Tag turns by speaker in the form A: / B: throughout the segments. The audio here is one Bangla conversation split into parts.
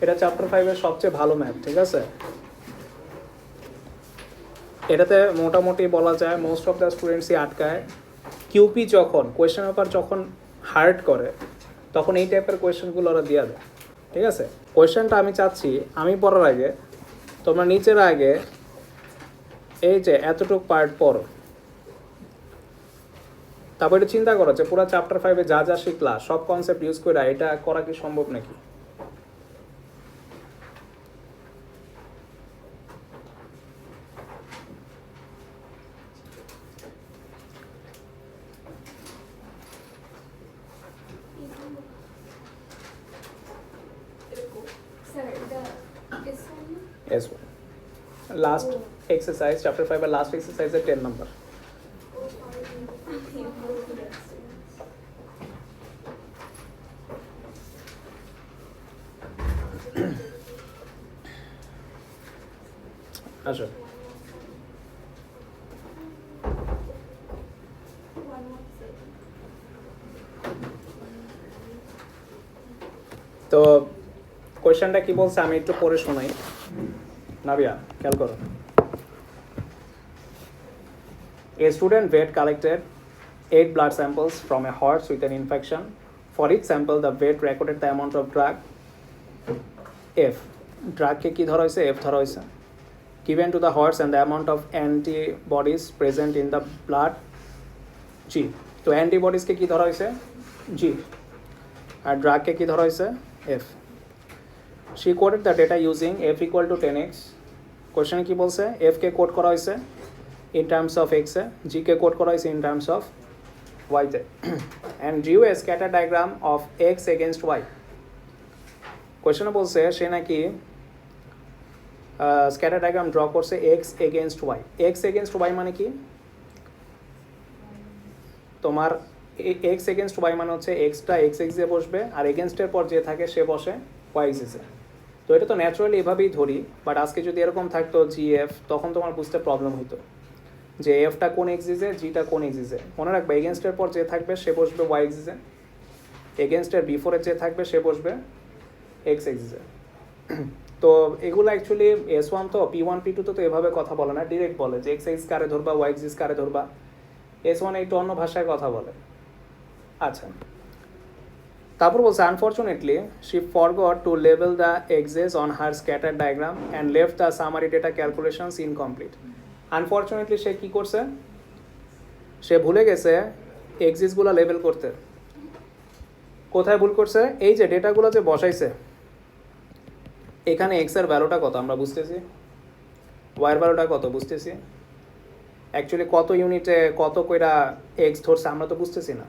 A: এটা চ্যাপ্টার 5 এর সবচেয়ে ভালো ম্যাথ, ঠিক আছে? এটাতে মোটামুটি বলা যায় মোস্ট অফ দ্য স্টুডেন্টসই আটকায়। কিউপি যখন কোয়েশ্চেন পেপার যখন হার্ড করে তখন এই টাইপের কোয়েশ্চেনগুলো ওরা দিয়ে দেয়, ঠিক আছে? কোয়েশ্চেনটা আমি চাচ্ছি আমি পড়ার আগে তোমরা নিচের আগে এই যে এতটুকু পার্ট পড়ো, তারপর এটা চিন্তা করো যে পুরো চ্যাপ্টার 5 যা যা শিখলা সব কনসেপ্ট ইউজ করে এটা করা কি সম্ভব নাকি? Yes. Last exercise, chapter 5 last exercise is 10 number. আসো তো কোয়েশ্চেনটা কি বলছে আমি একটু পড়ে শোনাই। নাবিয়া খেয়াল করো। A student vet collected 8 blood samples from a horse with an infection. For each sample, the vet recorded the amount of drug F. Drug কে কি ধরা হয়েছে? F ধরা হয়েছে। Given to the horse and the amount of antibodies present in the blood G. তো antibodies কে কি ধরা হয়েছে? G. আর drug কে কি ধরা হয়েছে? F. She coded the data using F equal to 10x. Question কি বলছে? F কে কোড করা হয়েছে in terms of x A, G K code করা হয়েছে in terms of y তে, and drew a scatter diagram of x against y. Question বলছে সে নাকি স্ক্যাটার ডায়াগ্রাম ড্র করছে x against y. x against y মানে কি? তোমার x against y মানে হচ্ছে xটা x এক্সিসে বসবে আর against এর পর যে থাকে সে বসে y এক্সিসে। তো এটা তো ন্যাচারালি এভাবেই ধরি, বাট আজকে যদি এরকম থাকতো gf তখন তোমার বুঝতে প্রবলেম হইতো যে এফটা কোন এক্সিসে, জিটা কোন এক্সিসে। মনে রাখবে এগেনস্ট এর পর যে থাকবে সে বসবে ওয়াই এক্সিসে, এগেনস্ট এর বিফোরে যে থাকবে সে বসবে এক্স এক্সিসে। তো এগুলো অ্যাকচুয়ালি S1 তো P1 P2 তো এভাবে কথা বলে না, ডিরেক্ট বলে যে এক্স এক্স কারে ধরবা, ওয়াই এক্সিস কারে ধরবা। S1 একটু অন্য ভাষায় কথা বলে। আচ্ছা, তারপর বলছে unfortunately she forgot to label the axis on her scatter diagram and left the summary data calculations incomplete. Unfortunately সে কী করছে? সে ভুলে গেছে এক্সিসগুলো লেবেল করতে। কোথায় ভুল করছে? এই যে ডেটাগুলো যে বসাইছে এখানে এক্স এর ভ্যালুটা কত আমরা বুঝতেছি, ওয়াইয়ের ভ্যালুটা কত বুঝতেছি, অ্যাকচুয়ালি কত ইউনিটে কত কইরা এক্স ধরছে আমরা তো বুঝতেছি না।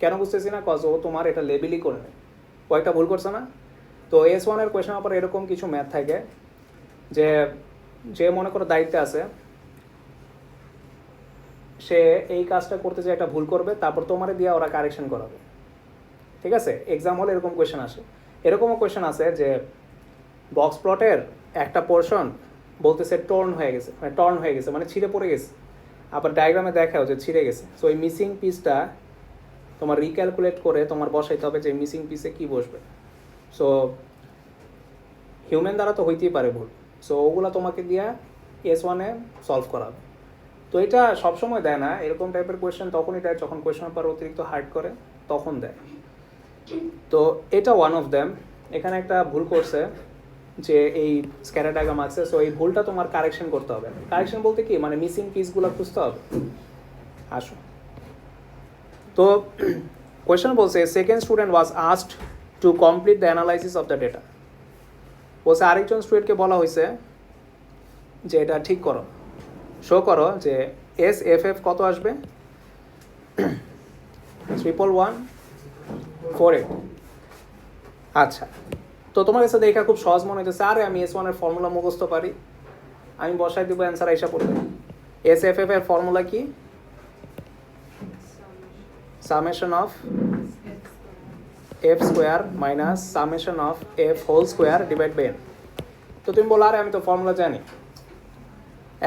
A: কেন বুঝতেছি না? কজ ও তোমার এটা লেবেলই করে নেয়। কয়েকটা ভুল করছে না? তো S1 এর কোয়েশন পেপারে এরকম কিছু ম্যাথ থাকে যে যে মনে করো দায়িত্বে আছে সে এই কাজটা করতে যে একটা ভুল করবে, তারপর তোমারে দিয়ে ওরা কারেকশন করাবে, ঠিক আছে? এক্সাম হলে এরকম কোয়েশ্চেন আসে। এরকমও কোয়েশ্চেন আছে যে বক্স প্লটের একটা পোর্শন বলতেছে টর্ন হয়ে গেছে মানে ছিঁড়ে পড়ে গেছে, আবার ডায়াগ্রামে দেখাও যে ছিঁড়ে গেছে। সো এই মিসিং পিসটা তোমার রিক্যালকুলেট করে তোমার বসাইতে হবে যে মিসিং পিসে কী বসবে। সো হিউম্যান দ্বারা তো হইতেই পারে ভুল, সো ওগুলো তোমাকে দিয়ে S1 সলভ করাবে। তো এটা সবসময় দেয় না, এরকম টাইপের কোয়েশ্চেন তখনই দেয় যখন কোয়েশ্চেন পেপার অতিরিক্ত হার্ড করে তখন দেয়। তো এটা ওয়ান অফ দ্যাম। এখানে একটা ভুল করছে যে এই স্ক্যাটার ডায়াগ্রাম আছে, সো এই ভুলটা তোমার কারেকশন করতে হবে। কারেকশন বলতে কি মানে মিসিং পিসগুলো খুঁজতে হবে। আসো, তো কোয়েশ্চেন বলছে second student was asked to complete the analysis of the data. বলছে আরেকজন স্টুডেন্টকে বলা হয়েছে যে এটা ঠিক করো, শো করো যে SFF কত আসবে, 1148। আচ্ছা, তো তোমার কাছে দেখা খুব সহজ মনে হচ্ছে, আরে আমি S1 এর ফর্মুলা মুখস্থ পারি, আমি বসাই দেবো অ্যান্সার আইসা পড়বে। SFF এর ফর্মুলা কি? Summation of F square minus summation of F whole square divide by n। তো তুমি বলো আরে আমি তো ফর্মুলা জানি,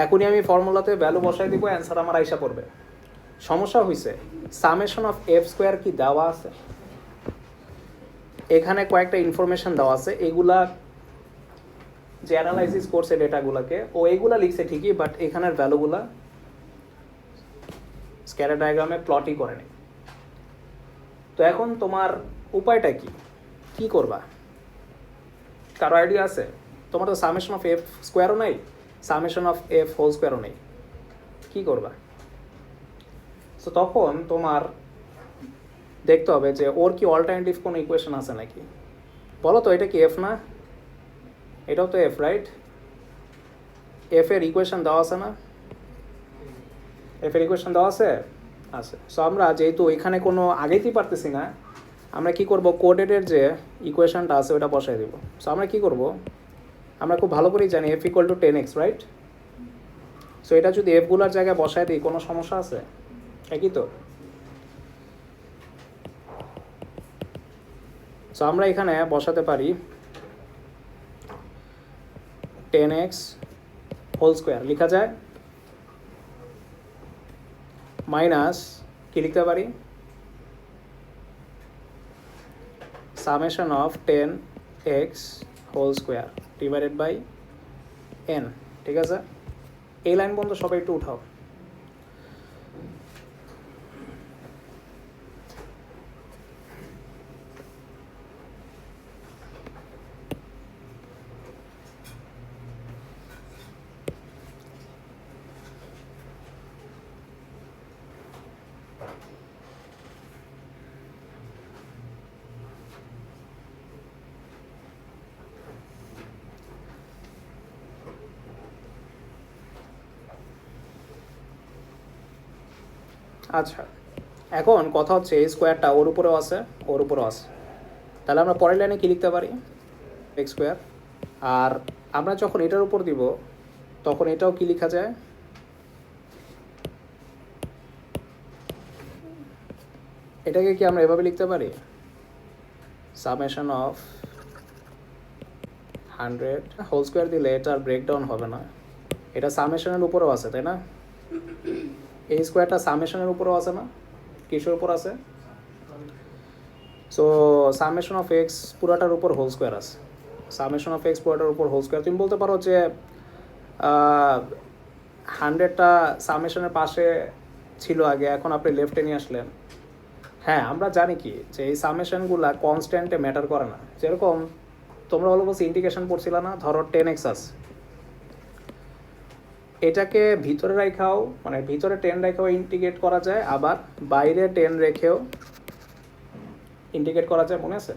A: এখনই আমি ফর্মুলাতে ভ্যালু বসাই দিব, অ্যান্সার আমার আইসা পড়বে। সমস্যা হয়েছে সামেশন অফ F স্কোয়ার কি দেওয়া আছে? এখানে কয়েকটা ইনফরমেশন দেওয়া আছে, এগুলা যে অ্যানালাইসিস করছে ডেটাগুলোকে ও এগুলা লিখছে ঠিকই, বাট এখানের ভ্যালুগুলা স্ক্যাটার ডায়াগ্রামে প্লটই করে নেই। তো এখন তোমার উপায়টা কি, কি করবা? কারো আইডিয়া আছে? তোমার তো সামেশন অফ এফ স্কোয়ারও নেই, সামেশন অফ এফ হোল স্কোয়ারও নেই, কী করবা? সো তখন তোমার দেখতে হবে যে ওর কি অল্টারনেটিভ কোনো ইকুয়েশন আছে নাকি। বলো তো, এটা কি এফ না? এটাও তো এফ, রাইট? এফ এর ইকুয়েশন দেওয়া আছে না? এফ এর ইকুয়েশন দেওয়া আছে? আছে। সো আমরা যেহেতু এখানে কোনো আগেতেই পারতেছি না, আমরা কি করব, কোডেডের যে ইকুয়েশনটা আছে ওটা বসাই দেব। সো আমরা কি করব, আমরা খুব ভালো করেই জানি F equal to 10x, right? So এটা যদি এফগুলোর জায়গায় বসায় দিই কোনো সমস্যা আছে? একই তো। সো আমরা এখানে বসাতে পারি 10x হোল স্কোয়ার লিখা যায়, মাইনাস কি লিখতে পারি, summation of 10x whole square divided by n। ঠিক আছে, এই লাইন পর্যন্ত সবাই একটু উঠাও। আচ্ছা, এখন কথা হচ্ছে এই স্কোয়ারটা ওর উপরেও আছে, ওর উপরেও আছে, তাহলে আমরা পরের লাইনে কী লিখতে পারি, এক্স স্কোয়ার। আর আমরা যখন এটার উপর দিব তখন এটাও কি লেখা যায়, এটাকে কি আমরা এভাবে লিখতে পারি, সামেশন অফ 100 হোল স্কোয়ার দিলে এটার ব্রেকডাউন হবে না, এটা সামেশনের উপরেও আছে তাই না? এই স্কোয়ারটা সামেশনের উপরেও আছে না, কিসের উপর আছে? সো সামেশন অফ এক্স পুরাটার উপর হোল স্কোয়ার আছে, সামেশন অফ এক্স পুরাটার উপর হোল স্কোয়ার। তুমি বলতে পারো যে 100টা সামেশনের পাশে ছিল আগে, এখন আপনি লেফটে নিয়ে আসলেন। হ্যাঁ, আমরা জানি কি যে এই সামেশনগুলা কনস্ট্যান্টে ম্যাটার করে না। যেরকম তোমরা অলমোস্ট ইন্টিগ্রেশন পড়ছিলা না, ধরো 10x আছে, এটাকে ভিতরে রেখাও মানে ভিতরে 10 রেখেও ইন্টিগ্রেট করা যায়, আবার বাইরে 10 রেখেও ইন্টিগ্রেট করা যায়, মনে আছে?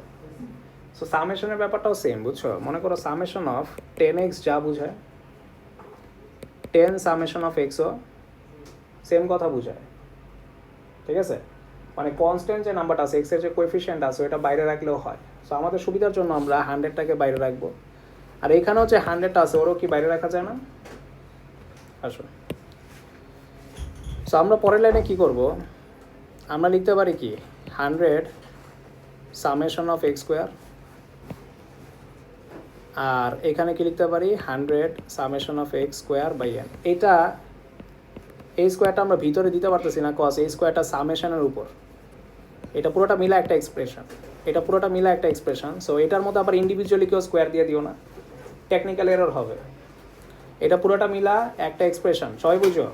A: সো সামেশনের ব্যাপারটাও সেম, বুঝছো? মনে করো সামেশন অফ 10x যা বুঝায় 10 সামেশন অফ এক্সও সেম কথা বুঝায়, ঠিক আছে? মানে কনস্ট্যান্ট যে নাম্বারটা আছে, এক্সের যে কোএফিসিয়েন্ট আছে ওটা বাইরে রাখলেও হয়। সো আমাদের সুবিধার জন্য আমরা 100টাকে বাইরে রাখবো, আর এখানেও যে 100টা আছে ওরও কি বাইরে রাখা যায় না? আসো, সো আমরা পরের লাইনে কী করব, আমরা লিখতে পারি কি 100 সামেশন অফ এক্স স্কোয়ার, আর এখানে কি লিখতে পারি 100 summation of x square by n. এটা এই স্কোয়ারটা আমরা ভিতরে দিতে পারতেছি না, কজ এই স্কোয়ারটা সামেশনের উপর, এটা পুরোটা মিলা একটা এক্সপ্রেশন, এটা পুরোটা মিলা একটা এক্সপ্রেশন। সো এটার মধ্যে আবার ইন্ডিভিজুয়ালি কেউ স্কোয়ার দিয়ে দিও না, টেকনিক্যাল এরর হবে। এটা পুরোটা মিলা একটা এক্সপ্রেশন, সবাই বুঝো?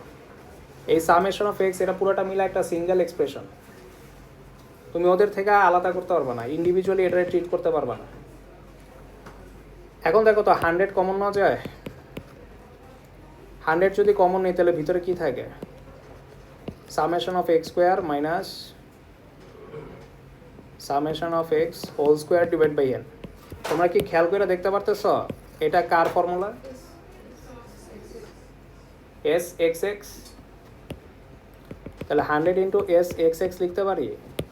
A: এই সামেশন অফ এক্স এটা পুরোটা মিলা একটা সিঙ্গেল এক্সপ্রেশন, তুমি ওদের থেকে আলাদা করতে পারবা না, ইন্ডিভিজুয়ালি এটা ট্রিট করতে পারবা না। এখন দেখো তো 100 কমন না যায়, 100 যদি কমন নেই তাহলে ভিতরে কি থাকে, summation of x square minus summation of x whole square divide by n. তোমরা কি খেয়াল করে দেখতে পারতেছ এটা কার ফর্মুলা? এস এক্স এক্স, তাহলে 100 ইন্টু এস এক্স এক্স লিখতে পারি।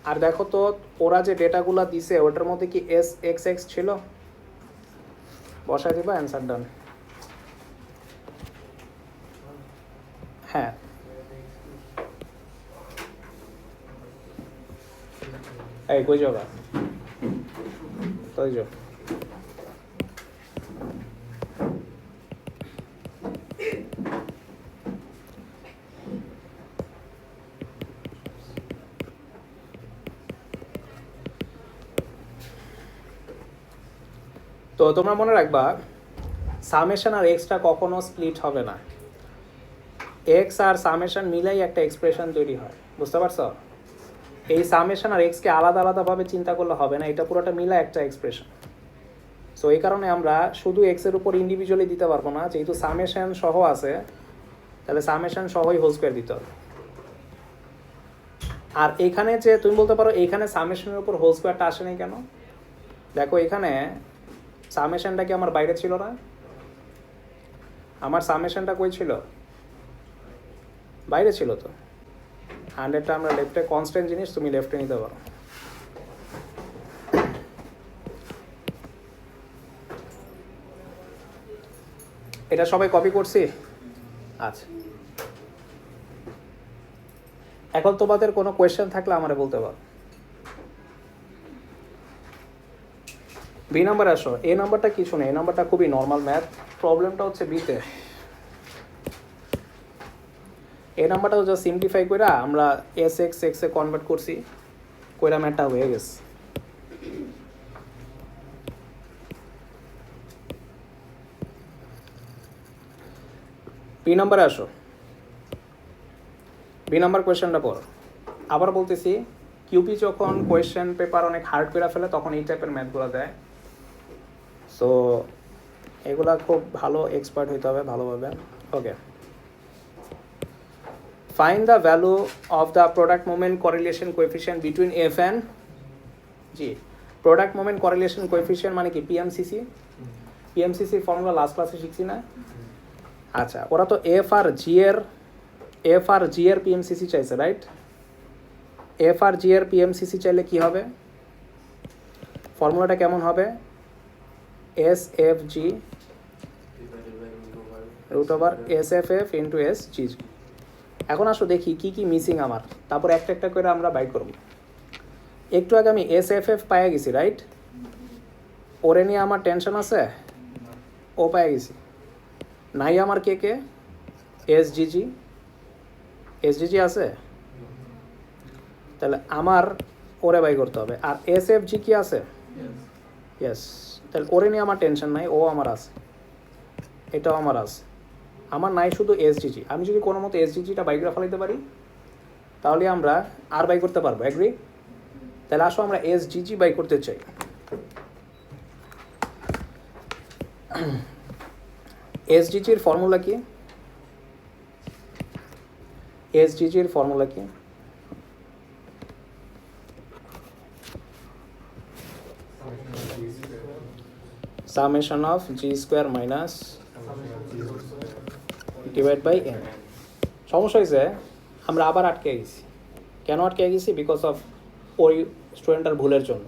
A: আর দেখো তো ওরা যে ডেটাগুলো দিছে ওটার মধ্যে কি এস এক্স এক্স ছিল, বসাই দিবা, অ্যান্সার ডান। হ্যাঁ, এই কই যাবা, তাই যাও। তো তোমরা মনে রাখবা সামেশন আর এক্সটা কখনো স্প্লিট হবে না, এক্স আর সামেশন মিলাই একটা এক্সপ্রেশন তৈরি হয়, বুঝতে পারছো? এই সামেশন আর এক্সকে আলাদা আলাদাভাবে চিন্তা করলে হবে না, এটা পুরোটা মিলা একটা এক্সপ্রেশন। সো এই কারণে আমরা শুধু এক্সের উপর ইন্ডিভিজুয়ালি দিতে পারবো না, যেহেতু সামেশন সহ আছে তাহলে সামেশন সহই হোল স্কোয়ার দিতে হবে। আর এখানে যে তুমি বলতে পারো এইখানে সামেশনের উপর হোল স্কোয়ারটা আসে নাই কেন? দেখো এখানে সামেশনটা কি আমার বাইরে ছিল না? আমার সামেশনটা কই ছিল? বাইরে ছিল তো। 100টা আমরা লেফটে কনস্ট্যান্ট জিনিস, তুমি লেফটে নিতে পারো। এটা সবাই কপি করছি? আচ্ছা, এখন তোমাদের কোনো কোয়েশ্চেন থাকলে আমারে বলতে পারো। বি নাম্বার আসো। এ নাম্বারটা কিছু নেই, এ নাম্বারটা খুবই নর্মাল ম্যাথ। প্রবলেমটা হচ্ছে বিতে। এই নাম্বারটা জাস্ট সিম্পলিফাই করে আমরা এস এক্স এক্সে কনভার্ট করছি, কইরা ম্যাথটা হয়ে গেছে। বি নাম্বারে আসো। বি নাম্বার কোয়েশ্চেনটা পড়ো। আবার বলতেছি, কিউপি যখন কোয়েশ্চেন পেপার অনেক হার্ড করে ফেলে তখন এই টাইপের ম্যাথগুলো দেয়। সো এগুলা খুব ভালো এক্সপার্ট হইতে হবে ভালোভাবে। ওকে, find the value of the product moment correlation coefficient between F and G. Product moment correlation coefficient মানে কি? PMCC। PMCC ফর্মুলা লাস্ট ক্লাসে শিখছি না? আচ্ছা, ওরা তো F আর G এর PMCC চাইছে, রাইট? F আর G এর PMCC চাইলে কি হবে? ফর্মুলাটা কেমন হবে? SFG root over SFF into SGG। এখন আসো দেখি কি কি মিসিং আমার, তারপর একটা একটা করে আমরা বাই করব। একটু আগে আমি SFF পাইয়া গেছি, রাইট? ওরে নিয়ে আমার টেনশন আছে? ও পাইয়া গেছি। নাই আমার কে কে? SGG আছে, তাহলে আমার ওরে বাই করতে হবে। আর SFG কি আছে? ইয়েস, তাহলে ওরে নিয়ে আমার টেনশন নাই, ও আমার আছে, এটাও আমার আছে। আমার নাই শুধু SGG। আমি যদি কোনো মতো SGGটা বাই করে ফেলাইতে পারি তাহলে আমরা আর বাই করতে পারবো, এগ্রি? তাহলে আসো আমরা SGG বাই করতে চাই। SGGর ফর্মুলা কি? SGGর ফর্মুলা কি? Summation of G square minus divide by n। সমস্যা হয়েছে, আমরা আবার আটকে গেছি। কেন আটকে গেছি? বিকজ অফ ওই স্টুডেন্টের ভুলের জন্য।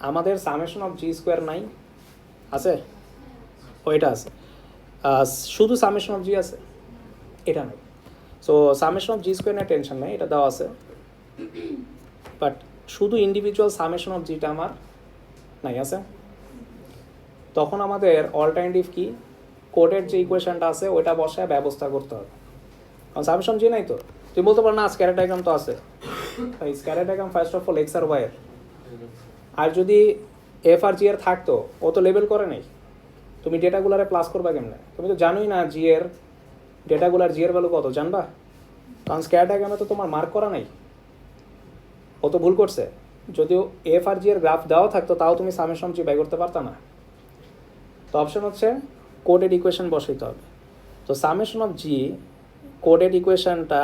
A: আমাদের সামেশন অফ G স্কোয়ার নাই, আছে? ওইটা আছে, শুধু সামেশন অফ G আছে, এটা নাই। So summation of G square নিয়ে টেনশন নেই, এটা দেওয়া আছে, বাট শুধু ইন্ডিভিজুয়াল সামেশন অফ জিটা আমার নাই, আছে। তখন আমাদের অল্টারনেটিভ কি? কোডের যে ইকুয়েশনটা আছে ওইটা বসায় ব্যবস্থা করতে হবে, কারণ সামেশন জি নাই তো। তুমি বলতে পারো না স্ক্যাটার ডায়াগ্রাম তো আছে। ভাই scatter diagram first of all x আর ওয়াই এর, আর যদি এফ আর জি এর থাকতো ও তো লেবেল করে নেই, তুমি ডেটাগুলারে প্লাস করবা কেমনে? তুমি তো জানোই না জি এর ডেটাগুলার জি এর ভ্যালু কত, জানবা? কারণ স্ক্যাটার ডায়াগ্রামে তো তোমার মার্ক করা নাই, ও তো ভুল করছে। যদিও এফ আর জি এর গ্রাফ দেওয়া থাকতো তাও তুমি সামেশন জি বাই করতে পারতা না। তো অপশন হচ্ছে কোডেড ইকুয়েশন বসাইতে হবে। তো সামেশন অফ জি কোডেড ইকুয়েশনটা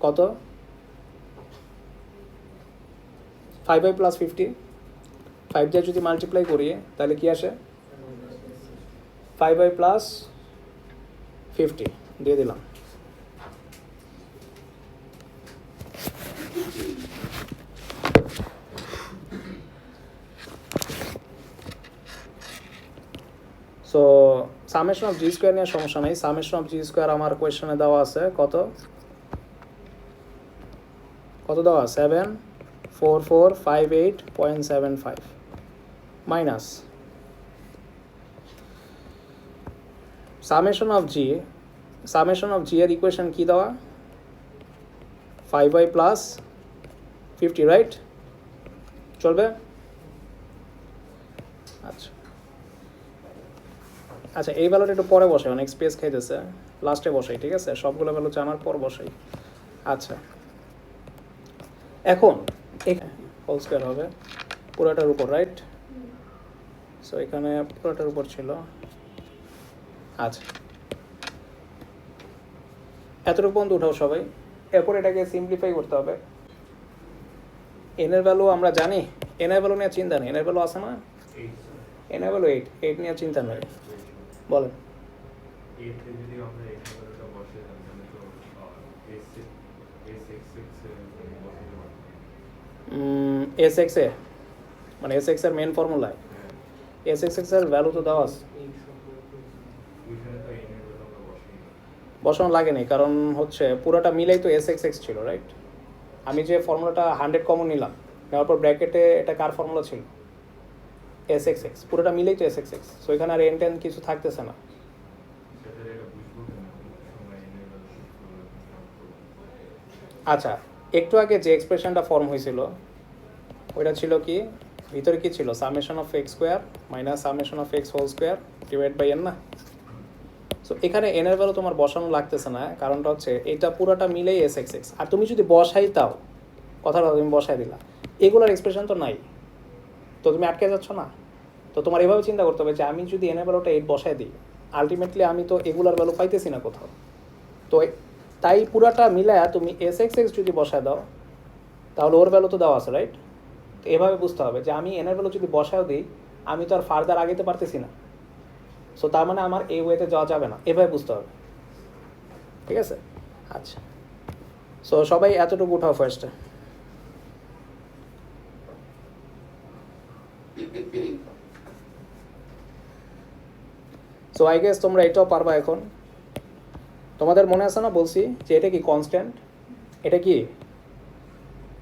A: কত? 5i প্লাস 50, 5 দিয়ে যদি মাল্টিপ্লাই করি তাহলে কি আসে? 5i প্লাস 50 দিয়ে দিলাম। So summation of G square নিয়ে সমস্যা নেই। সামেশন অফ জি স্কোয়ার আমার কোয়েশ্চনে দেওয়া আছে কত দেওয়া? 74458.75 মাইনাস সামেশন অফ জি এর ইকুয়েশন কি দেওয়া? 5i plus 50, right? চলবে? আচ্ছা, আচ্ছা এই ভ্যালুটা একটু পরে বসাই, অনেক স্পেস খাইতেছে, লাস্টে বসাই, ঠিক আছে? সবগুলো ভ্যালু জানার পর বসাই। আচ্ছা এখন হোল স্কোয়ার হবে পুরোটার উপর, রাইট? সো এখানে পুরোটার উপর ছিল। আচ্ছা এতটুকু পর্যন্ত উঠাও সবাই। এরপর এটাকে সিম্পলিফাই করতে হবে। এনের ভ্যালু আমরা জানি, এনের ভ্যালু নিয়ে চিন্তা নেই, এনের ভ্যালু আছে না, এনের ভ্যালু 8, 8 নিয়ে চিন্তা নেই। বলেন এস এক্স এ মানে এস এক্স এর মেন ফর্মুলায় এস এক্স এর ভ্যালু তো দেওয়া আছে, বসানো লাগেনি, কারণ হচ্ছে পুরোটা মিলেই তো এস এক্স এক্স ছিল, রাইট? আমি যে ফর্মুলাটা 100 কমন নিলাম, নেওয়ার পর ব্র্যাকেটে এটা কার ফর্মুলা ছিল, এস এক্স এক্স, পুরোটা মিলেই তো এস এক্স এক্স। সো এখানে আর এন টেন কিছু থাকতেছে না। আচ্ছা একটু আগে যে এক্সপ্রেশনটা ফর্ম হয়েছিল ওইটা ছিল কি, ভিতরে কি ছিল, summation of x square minus summation of x whole square divide by n না? সো এখানে এন এর ভ্যালু তোমার বসানো লাগতেছে না, কারণটা হচ্ছে এটা পুরোটা মিলেই এস এক্স এক্স। আর তুমি যদি বসাই তাও, কথাটা তুমি বসাই দিলা, এগুলোর এক্সপ্রেশন তো নাই, তো তুমি আটকে যাচ্ছ না। তো তোমার এভাবে চিন্তা করতে হবে যে আমি যদি এন এর ভ্যালুটা 8 বসাই দিই, আলটিমেটলি আমি তো এগুলার ভ্যালু পাইতেছি না কোথাও। তো তাই পুরাটা মিলায়া তুমি এস এক্স এক্স যদি বসায় দাও তাহলে ওর ভ্যালু তো দেওয়া আছে, রাইট? তো এভাবে বুঝতে হবে যে আমি এন এর ভ্যালু যদি বসায়ও দিই আমি তো আর ফার্দার আগাইতে পারতেছি না। সো তার মানে আমার এই ওয়েতে যাওয়া যাবে না, এভাবে বুঝতে হবে, ঠিক আছে? আচ্ছা সো সবাই এতটুকু উঠাও ফার্স্টে। সো আই গেস তোমরা এটাও পারবা এখন। তোমাদের মনে আছে না বলছি যে এটা কি কনস্ট্যান্ট, এটা কি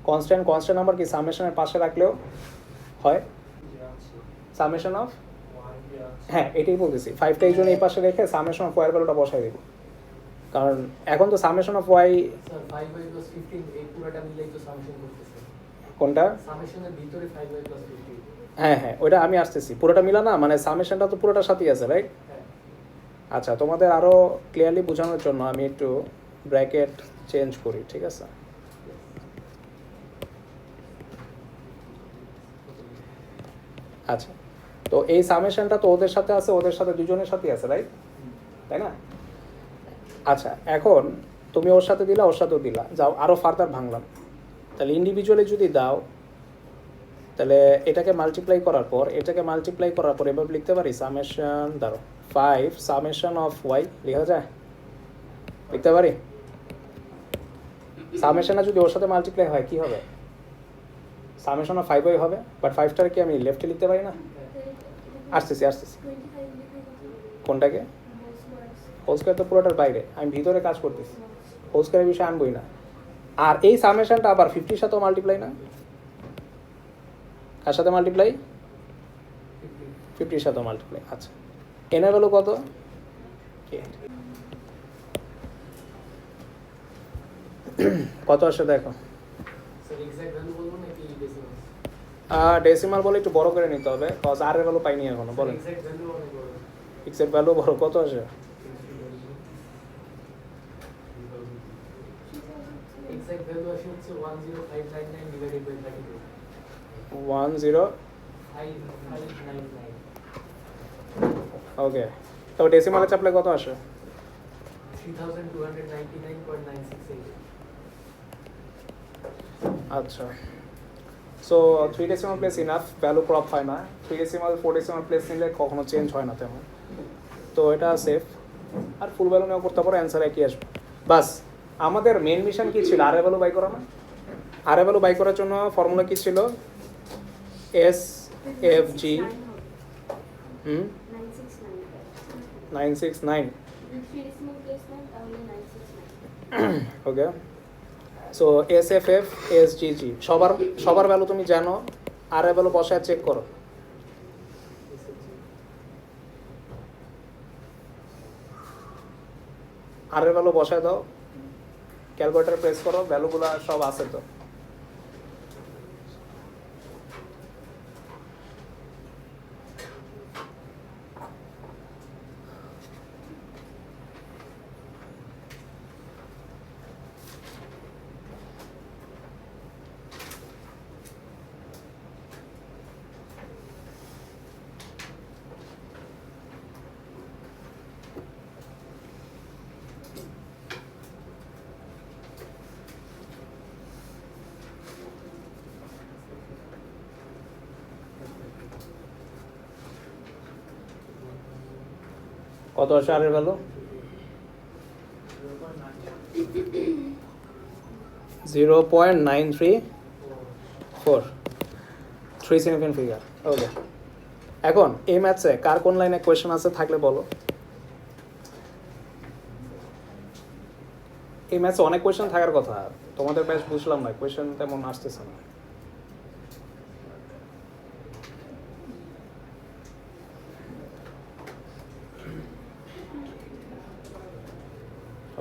A: কনস্ট্যান্ট, কনস্ট্যান্ট নাম্বার কি সামেশনের পাশে রাখলেও হয় সামেশন অফ, হ্যাঁ এটাই বলতেছি, 5টা এই জন্য এই পাশে রেখে সামেশন অফ ওয়াই এর ভ্যালুটা বসাই দেব, কারণ এখন তো সামেশন অফ ওয়াই কোনটা, হ্যাঁ হ্যাঁ ওইটা আমি আসতেছি, পুরোটা মিলা না, মানে সামেশনটা তো পুরোটার সাথেই আছে, রাইট? আচ্ছা তোমাদের আরও ক্লিয়ারলি বোঝানোর জন্য আমি একটু ব্র্যাকেট চেঞ্জ করি, ঠিক আছে? আচ্ছা তো এই সামেশনটা তো ওদের সাথে আছে, ওদের সাথে দুজনের সাথেই আছে, রাইট? তাই না? আচ্ছা এখন তুমি ওর সাথে দিলা, ওর সাথেও দিলা, যাও আরও ফার্দার ভাঙলাম, তাহলে ইন্ডিভিজুয়ালি যদি দাও তাহলে এটাকে মাল্টিপ্লাই করার পর এভাবে লিখতে পারি সামেশন, ধরো 5 সামেশন অফ ওয়াই লেখা যায়, লিখতে পারি? সামেশনটা যদি ওর সাথে মাল্টিপ্লাই হয় কি হবে, সামেশন অফ 5 হবে, বাট 5টার কি আমি লেফটে লিখতে পারি না? আসতেছি কোনটাকে, হোল স্কোয়ার তো পুরোটার বাইরে, আমি ভিতরে কাজ করতেছি, হোল স্কোয়ারের বিষয়ে আনবই না। আর এই সামেশনটা আবার 50-র সাথেও মাল্টিপ্লাই না, কার সাথে মাল্টিপ্লাই, 50-র সাথেও মাল্টিপ্লাই। আচ্ছা এন এর ভ্যালু কত, কত আসে দেখো, ডেসিমাল বলে একটু বড় করে নিতে হবে, কজ আর এর ভ্যালু পাইনি এখনো, বলেন এক্সাক্ট ভ্যালু বড়, কত আসে? 10 ওকে, তো ডেসিমালে চাপলে কত আসে? 3299.968। আচ্ছা so 3 decimal place enough, value crop হয় না, 3 ডেসিমাল 4 ডেসিমাল প্লেস নিলে কখনো চেঞ্জ হয় না তেমন, তো এটা সেফ। আর ফুল ভ্যালু নেওয়া করতে পারো, অ্যান্সার একই আসবে। বাস আমাদের মেন মিশন কি ছিল, আর এ ভ্যালু বাই করা না? আর এ ভ্যালু বাই করার জন্য ফর্মুলা কি ছিল, S F G 969, okay. So S F F S G G সবার ভ্যালু তুমি জানো, আর এর ভ্যালু বসায় চেক করো। আর এর ভ্যালু বসায় দাও, ক্যালকুলেটর প্রেস করো, ভ্যালুগুলো সব আছে তো। কত আসে আর এর ভ্যালু? 0.934 3 second figure. ওকে, এখন এই ম্যাথসে কার কোন লাইনে কোয়েশ্চেন আছে থাকলে বলো। এই ম্যাথসে অনেক কোয়েশ্চেন থাকার কথা, তোমাদের ব্যাচ বুঝলাম না, কোয়েশ্চেন তেমন আসতেছে না।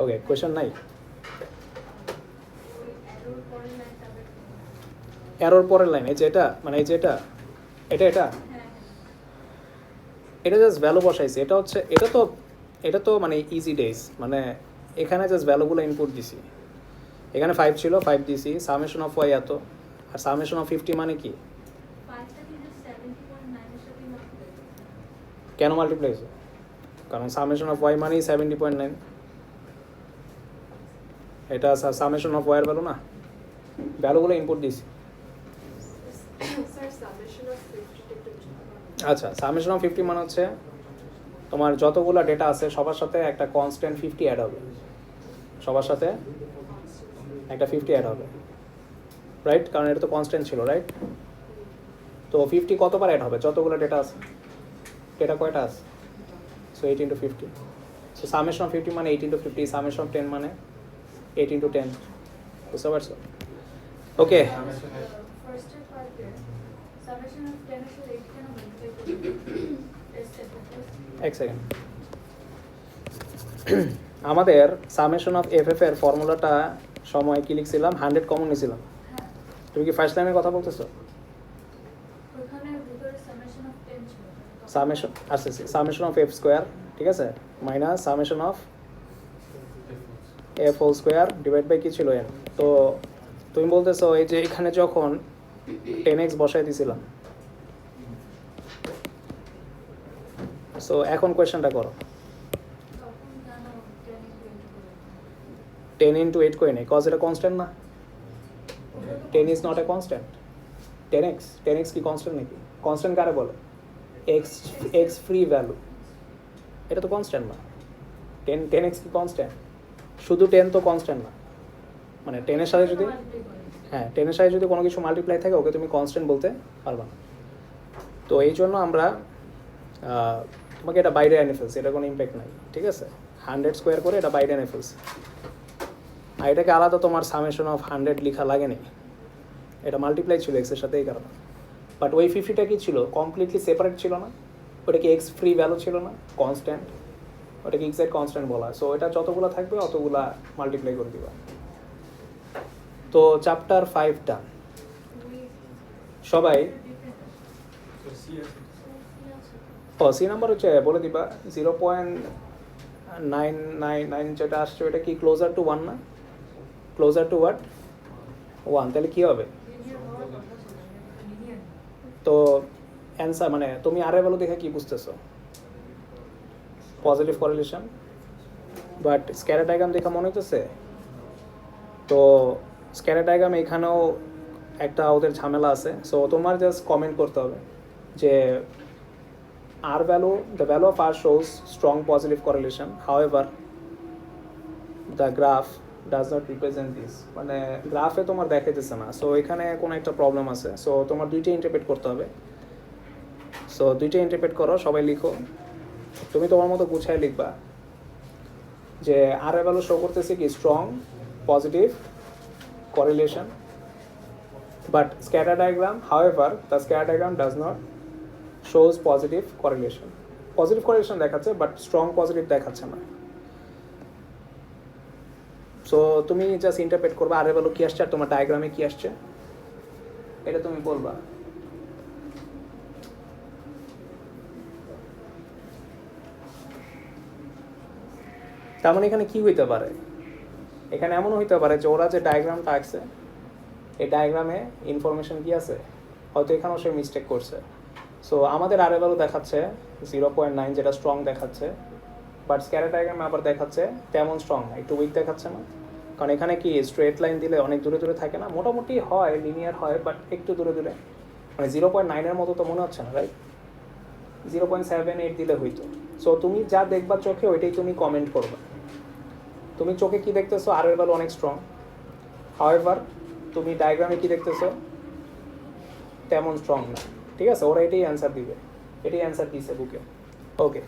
A: ওকে, কোয়েশ্চেন নাই। এরর পরের লাইন, এই যে এটা, মানে এই যে এটা এটা এটা এটা জাস্ট ভ্যালু বসাইছি। এটা হচ্ছে, এটা তো মানে ইজি ডেজ, মানে এখানে জাস্ট ভ্যালুগুলো ইনপুট দিছি। এখানে 5 ছিল, 5 দিছি, সামেশন অফ ওয়াই এত, আর সামেশন অফ 50 মানে কি, কেন মাল্টিপ্লাই হয়েছে? কারণ সামেশন অফ ওয়াই মানেই 70.9, এটা সামেশন অফ ওয়াইয়ের ভ্যালু না, ভ্যালুগুলো ইনপুট দিছি। আচ্ছা, সামেশন অফ 50 মানে হচ্ছে তোমার যতগুলো ডেটা আছে সবার সাথে একটা কনস্ট্যান্ট 50 অ্যাড হবে, সবার সাথে একটা 50 অ্যাড হবে, রাইট? কারণ এটা তো কনস্ট্যান্ট ছিল, রাইট? তো 50 কতবার অ্যাড হবে? যতগুলো ডেটা আছে, ডেটা কয়টা আছে, so 8 into 50। So summation of 50 মানে 8 ইন্টু 50, সামেশন অফ 10 মানে 8 ইন্টু 10, বুঝতে পারছো? ওকে, এক সেকেন্ড। আমাদের সামেশন অফ এফ এর ফর্মুলাটা সময় কি লিখছিলাম? 100 কমন নিয়েছিলাম। তুমি কি ফার্স্ট লাইনের কথা বলতেছো? সামেশন আচ্ছা, সামেশন অফ এফ স্কোয়ার, ঠিক আছে, minus summation of F whole square divide by কি ছিল এন। তো তুমি বলতেছো এই যে এখানে যখন 10x বসাই দিছিলাম, সো এখন কোয়েশ্চেনটা করো। 10 ইন্টু 8 করে নেই, কজ এটা কনস্ট্যান্ট না। 10 is not a constant. 10x কি কনস্ট্যান্ট নাকি? কনস্ট্যান্ট কারে বলে? x ফ্রি ভ্যালু, এটা তো কনস্ট্যান্ট না। 10x কি কনস্ট্যান্ট? শুধু 10 তো কনস্ট্যান্ট না, মানে 10 এর সাথে যদি, হ্যাঁ 10 এর সাথে যদি কোনো কিছু মাল্টিপ্লাই থাকে ওকে তুমি কনস্ট্যান্ট বলতে পারবা না। তো এই জন্য আমরা তোমাকে এটা বাইরে এনে ফেলছি, এটা কোনো ইম্প্যাক্ট নাই, ঠিক আছে? 100 স্কোয়ার করে এটা বাইরে এনে ফেলছি, আর এটাকে আলাদা তোমার সামেশন অফ 100 লেখা লাগেনি, এটা মাল্টিপ্লাই ছিল এক্সের সাথে, এই কারণে। বাট ওই 50টা কি ছিল? কমপ্লিটলি সেপারেট ছিল না, ওটা কি এক্স ফ্রি ভ্যালু ছিল না, কনস্ট্যান্ট, ওটাকে এক্সাক্ট কনস্ট্যান্ট বলা হয়। সো এটা যতগুলো থাকবে অতগুলা মাল্টিপ্লাই করে দিবা। তো চ্যাপ্টার 5 ডান। সবাই সি নাম্বার হচ্ছে বলে দিবা 0.999 যেটা আসছে ওটা কি ক্লোজার টু 1 না? Closer to what? 1, তাহলে কি হবে? তো অ্যান্সার মানে তুমি আর এর ভ্যালু দেখে কি বুঝতেছো? পজিটিভ করেলেশন, বাট স্ক্যাটার ডায়াগ্রাম দেখে মনে হইতেছে। তো স্ক্যাটার ডায়াগ্রাম এখানেও একটা ওদের ঝামেলা আছে। সো তোমার জাস্ট কমেন্ট করতে হবে যে R value, the value of R shows strong positive correlation. However, the graph does not represent this. মানে গ্রাফে তোমার দেখাইতেছে না, সো এখানে কোনো একটা প্রবলেম আছে। সো তোমার দুইটা ইন্টারপ্রেট করতে হবে। সো দুইটা ইন্টারপ্রেট করো, সবাই লিখো, তুমি তোমার মতো গুছায় লিখবা যে আর এর ভ্যালু শো করতেছে কি strong positive correlation, but scatter diagram, however, the scatter diagram does not shows positive correlation. Positive correlation দেখাচ্ছে বাট স্ট্রং পজিটিভ দেখাচ্ছে না। সো তুমি জাস্ট ইন্টারপ্রেট করবা আর এর ভ্যালু কি আসছে আর তোমার ডায়াগ্রামে কি আসছে এটা তুমি বলবা। তার মানে এখানে কি হইতে পারে? এখানে এমনও হইতে পারে যে ওরা যে ডায়াগ্রামটা আঁকছে এই ডায়াগ্রামে ইনফরমেশন কি আছে, হয়তো এখানেও সে মিস্টেক করছে। সো আমাদের আর ভ্যালু দেখাচ্ছে 0.9 যেটা স্ট্রং দেখাচ্ছে, বাট স্ক্যাটার ডায়াগ্রামে আবার দেখাচ্ছে তেমন স্ট্রং না, একটু উইক দেখাচ্ছে না। কারণ এখানে কি স্ট্রেট লাইন দিলে অনেক দূরে দূরে থাকে না, মোটামুটি হয় লিনিয়ার হয় বাট একটু দূরে দূরে, মানে 0.9 এর মতো তো মনে হচ্ছে না, রাইট? 0.78 দিলে হইতো। সো তুমি যা দেখবা চোখে ওইটাই তুমি কমেন্ট করবে। তুমি চোখে কি দেখতেছো আর এর ভ্যালু অনেক স্ট্রং, হাওয়েভার তুমি ডায়াগ্রামে কি দেখতেছো তেমন স্ট্রং না। ঠিক আছে, ওরা এটাই অ্যান্সার দিবে, এটাই অ্যান্সার দিছে বুকে। ওকে।